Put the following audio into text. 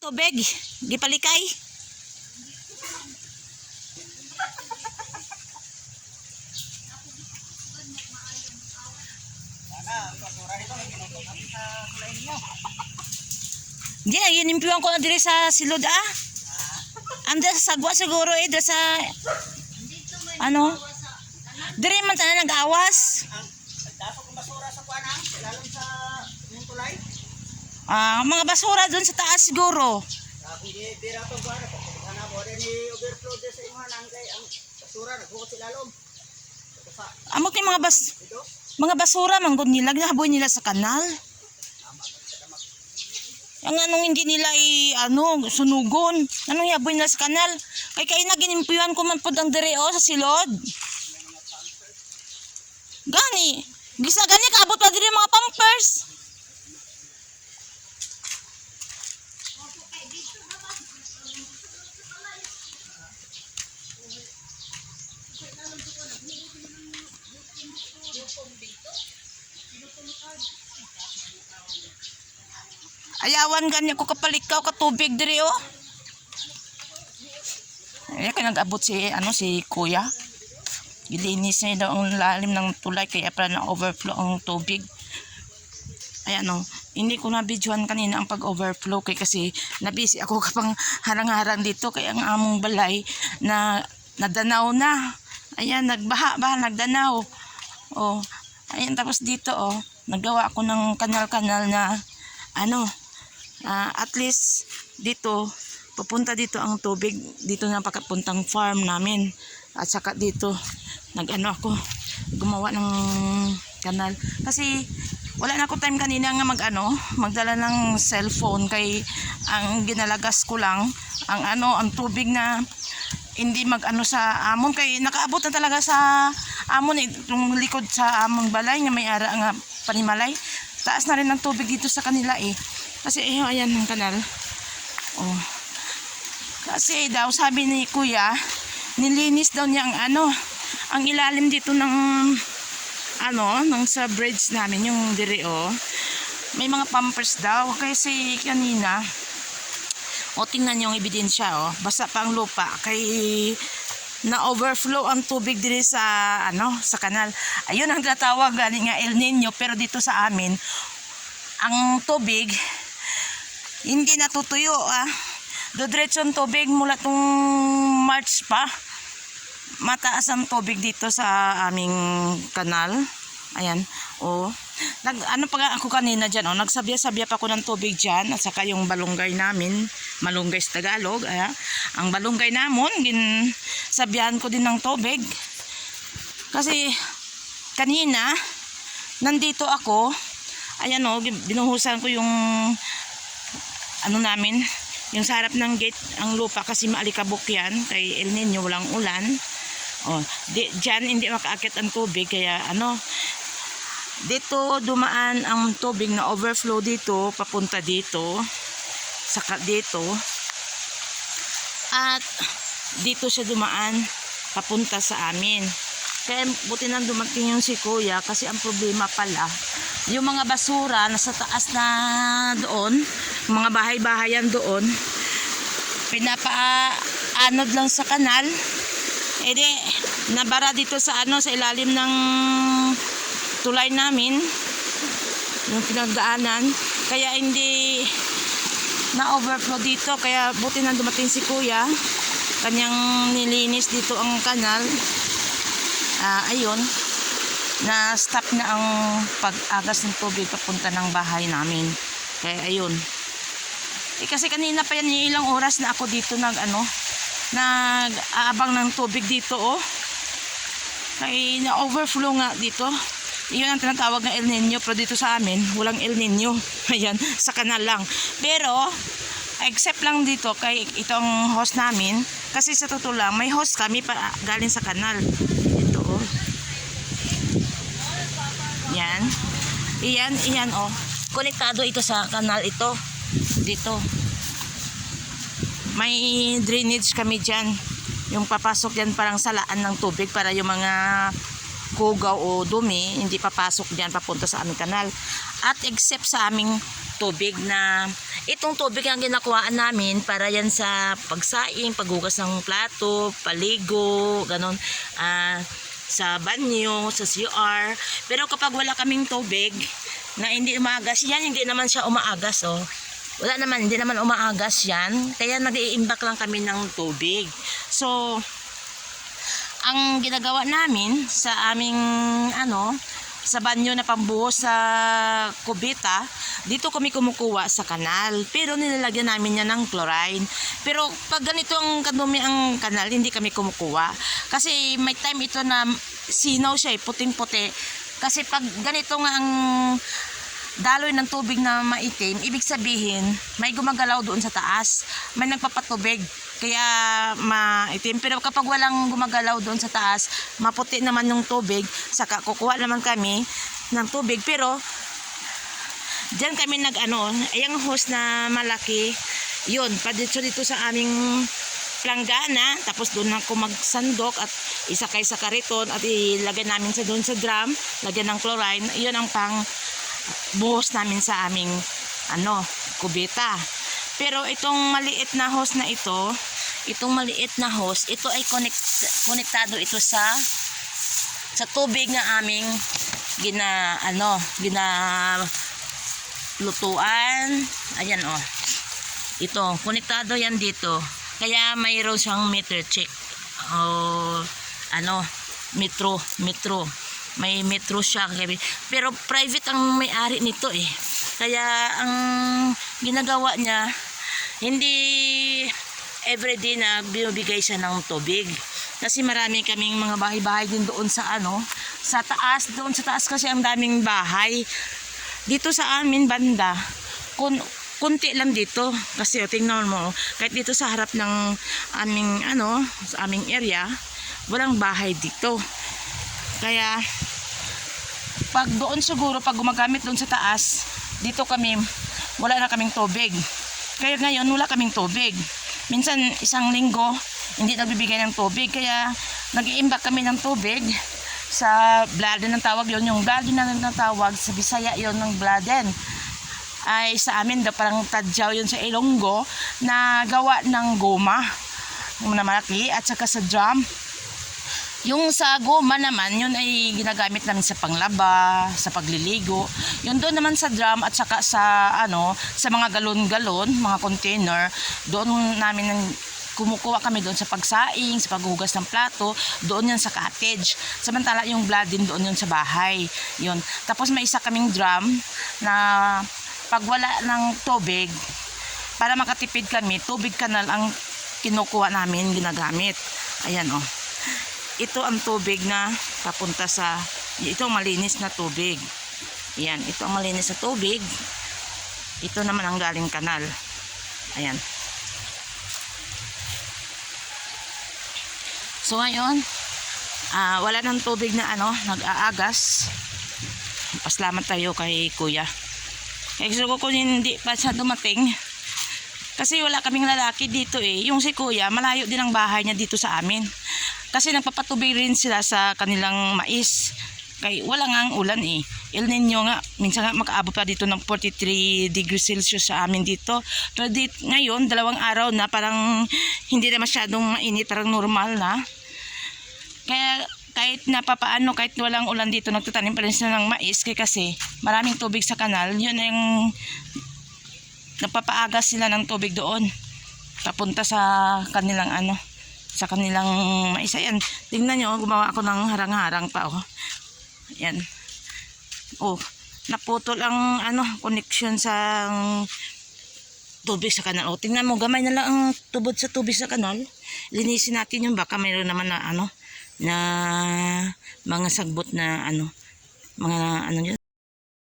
tubig, gipalikay. Di na ginimpiwan ko na diri sa silod Anda sa sagwa siguro diri sa ano? Diri man tanan nag-awas. Dapat ang basura sa kuanang, lalong sa yung tulay. Mga basura doon sa taas siguro. Kung bira to kuana, ana mo ni overflow sa imuhan kay ang basura nagbukot sa lalom. Amo kay mga basura manggod nila ginahaboy nila sa kanal. Ang anong hindi nila sunugon. Anong yaboy nila sa kanal? Kay na ginimpiwan ko man pud ang dire sa silod. Gani, gisa gani kaabot pa dire mga pampers. Ayawan ganyan ko kapalikaw ka tubig diri Ay kay nag-abot si kuya. Gilinis niya daw ang lalim ng tulay kaya pala na-overflow ang tubig. Ayan hindi ko na-videohan kanina ang pag-overflow kasi nabisi ako kapang harang-harang dito kaya ang among balay na nadanaw na. Ayan, nagbaha ba, nagdanaw. Ayan, tapos dito naggawa ako ng kanal-kanal na at least dito pupunta dito ang tubig dito na pagkapuntang farm namin at saka dito ako gumawa ng kanal kasi wala na ako time kanina nga magdala ng cellphone kay ang ginalagas ko lang ang tubig na hindi sa amon kay nakaabot na talaga sa amon itong likod sa among balay nga may ara nga panimalay taas na rin ang tubig dito sa kanila kasi ayan ang kanal. Kasi daw sabi ni kuya, nilinis daw niya ang ilalim dito ng sa bridge namin yung dire May mga pampers daw kasi kanina tingnan niyo yung ebidensya basa pa ang lupa kay na overflow ang tubig dire sa sa kanal. Ayun ang tinatawag galing nga El Nino pero dito sa amin ang tubig hindi natutuyo dodiretso ang tubig mula tong March pa. Mataas ang tubig dito sa aming kanal. Ayan. Ako kanina diyan nagsabya-sabya pa ako ng tubig diyan at saka yung balunggay namin, malunggay sa Tagalog, ang balunggay namon ginsabihan ko din ng tubig. Kasi kanina nandito ako, ayan binuhusan ko yung namin, yung sa harap ng gate, ang lupa kasi maalikabok yan kay El Nino, walang ulan. Diyan hindi makaakit ang tubig kaya dito dumaan ang tubig na overflow dito papunta dito saka dito at dito siya dumaan papunta sa amin. Kaya buti nang dumating yung si kuya kasi ang problema pala yung mga basura nasa taas na doon, mga bahay-bahayan doon pinapaanod lang sa kanal nabara dito sa sa ilalim ng tulay namin yung pinagdaanan kaya hindi na overflow dito kaya buti nang dumating si kuya kanyang nilinis dito ang kanal. Ayun na stop na ang pag-agas ng tubig papunta ng bahay namin kaya ayun kasi kanina pa yan ilang oras na ako dito nag-aabang ng tubig dito kaya na overflow nga dito. Iyon ang tinatawag ng El Nino pero dito sa amin walang El Nino. Ayan, sa kanal lang. Pero except lang dito kay itong host namin kasi sa totoo lang may host kami galing sa kanal. Ito Yan. Iyan konektado ito sa kanal ito. Dito. May drainage kami diyan. Yung papasok diyan parang salaan ng tubig para yung mga kugaw o dumi hindi papasok diyan papunta sa aming kanal. At except sa aming tubig na itong tubig ang ginakuhaan namin para yan sa pagsaing, paghugas ng plato, paligo, ganon, sa banyo, sa CR. Pero kapag wala kaming tubig na hindi umaagas, yan hindi naman siya umaagas, oh. Wala naman, hindi naman umaagas yan. Kaya nag-iimbak lang kami ng tubig. So, ang ginagawa namin sa aming sa banyo na pambuhos sa kubita, dito kami kumukuha sa kanal. Pero nilalagyan namin yan ng chlorine. Pero pag ganito ang kadumi ang kanal, hindi kami kumukuha. Kasi may time ito na sinaw siya, puting-puti. Kasi pag ganito nga ang daloy ng tubig na maitim, ibig sabihin may gumagalaw doon sa taas, may nagpapatubig kaya maitim. Pero kapag walang gumagalaw doon sa taas, maputi naman yung tubig, saka kukuha naman kami ng tubig. Pero diyan kami ayang hose na malaki, yun, padito dito sa aming planggana, tapos doon ako magsandok at isakay sa kariton at ilagay namin sa doon sa drum, lagyan ng chlorine. Yun ang pang buhos namin sa aming kubita. Pero itong maliit na hose na ito, ito ay konektado ito sa tubig na aming lutuan. Ayan, oh. Ito, konektado yan dito. Kaya mayroon siyang meter check. Metro. May metro siya. Pero private ang may-ari nito eh. Kaya ang ginagawa niya, hindi everyday na binibigay siya ng tubig. Kasi marami kaming mga bahay-bahay din doon sa sa taas. Doon sa taas kasi ang daming bahay. Dito sa amin banda, kunti lang dito. Kasi tingnan mo, kahit dito sa harap ng aming sa aming area, walang bahay dito. Kaya pag doon siguro, pag gumagamit doon sa taas, dito kami, wala na kaming tubig. Kaya ngayon, wala kaming tubig. Minsan, isang linggo, hindi nagbibigay ng tubig. Kaya, nag-iimbak kami ng tubig sa bladen ng tawag yon. Yung bladen na natawag, sa Bisaya yon ng bladen. Ay sa amin, parang tadyaw yun sa Ilonggo, na gawa ng goma na malaki, at saka sa drum. Yung sa goma naman, yun ay ginagamit namin sa panglaba, sa pagliligo. Yun doon naman sa drum at saka sa sa mga galon-galon, mga container, doon namin kumukuha kami doon sa pagsaing, sa paghugas ng plato, doon yan sa cottage. Samantala yung blood din doon yun sa bahay. Yun. Tapos may isa kaming drum na pag wala ng tubig, para makatipid kami, tubig kanal ang kinukuha namin, ginagamit. Ayan, oh. Ito ang tubig na papunta sa, ito ang malinis na tubig. Ayan, ito ang malinis na tubig. Ito naman ang galing kanal. Ayan. So ngayon, wala ng tubig na nag-aagas. Pasalamat tayo kay Kuya. Kaya gusto ko kung hindi pa siya dumating. Kasi wala kaming lalaki dito eh. Yung si Kuya, malayo din ang bahay niya dito sa amin. Kasi nagpapatubig rin sila sa kanilang mais. Kaya wala nga ang ulan eh. El Nino nga, minsan nga makaabot pa dito ng 43 degrees Celsius sa amin dito. Pero ngayon, 2 araw na, parang hindi na masyadong mainit, parang normal na. Kaya kahit napapaano, kahit walang ulan dito, nagtatanim pa rin sila ng mais. Kasi maraming tubig sa kanal, yun yung napapaagas sila ng tubig doon. Papunta sa kanilang sa kanilang mais. Ayan, tingnan nyo, gumawa ako ng harang-harang pa, oh. Ayan. Oh, naputol ang connection sa tubig sa kanal. Oh, tingnan mo, gamay na lang ang tubod sa tubig sa kanal. Linisin natin yung baka mayroon naman na na mga sagbot na mga yun.